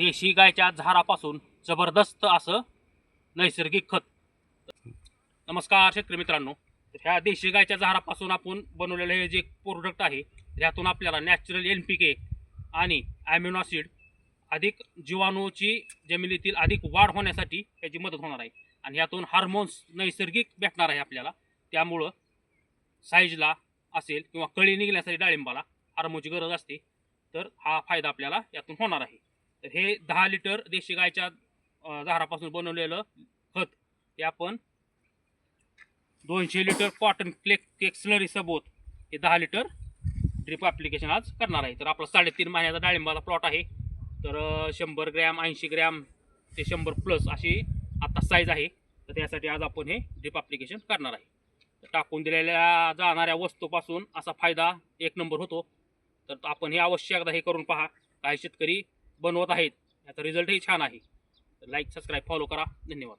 देशी गायच्या झारापासून जबरदस्त असं नैसर्गिक खत. नमस्कार शेतकरी मित्रांनो, ह्या देशी गायच्या झारापासून आपण बनवलेलं हे जे प्रोडक्ट आहे त्यातून आपल्याला नॅचरल NPK आणि ॲमिनो ॲसिड अधिक जीवाणूची जमिनीतील अधिक वाढ होण्यासाठी याची मदत होणार आहे आणि यातून हार्मोन्स नैसर्गिक भेटणार आहे आपल्याला. त्यामुळं साईजला असेल किंवा कळी निघण्यासाठी डाळिंबाला हार्मोनची गरज असते, तर हा फायदा आपल्याला यातून होणार आहे. तर हे 10 लिटर देशी गायच्या झारापासून बनवलेलं खत हे आपण 200 लिटर कॉटन केक स्लरी सोबत हे 10 लिटर ड्रिप ॲप्लिकेशन आज करणार आहे. तर आपला 3.5 महिन्याचा डाळिंबाचा प्लॉट आहे. तर 100 ग्रॅम 80 ग्रॅम ते 100+ अशी आता साईज आहे. तर त्यासाठी आज आपण हे ड्रिप ॲप्लिकेशन करणार आहे. तर टाकून दिलेल्या जाणाऱ्या वस्तूपासून असा फायदा एक नंबर होतो. तर आपण हे अवश्य एकदा हे करून पहा. काही शेतकरी बनवत आहेत, याचा रिझल्टही छान आहे. तर लाईक सबस्क्राईब फॉलो करा. धन्यवाद.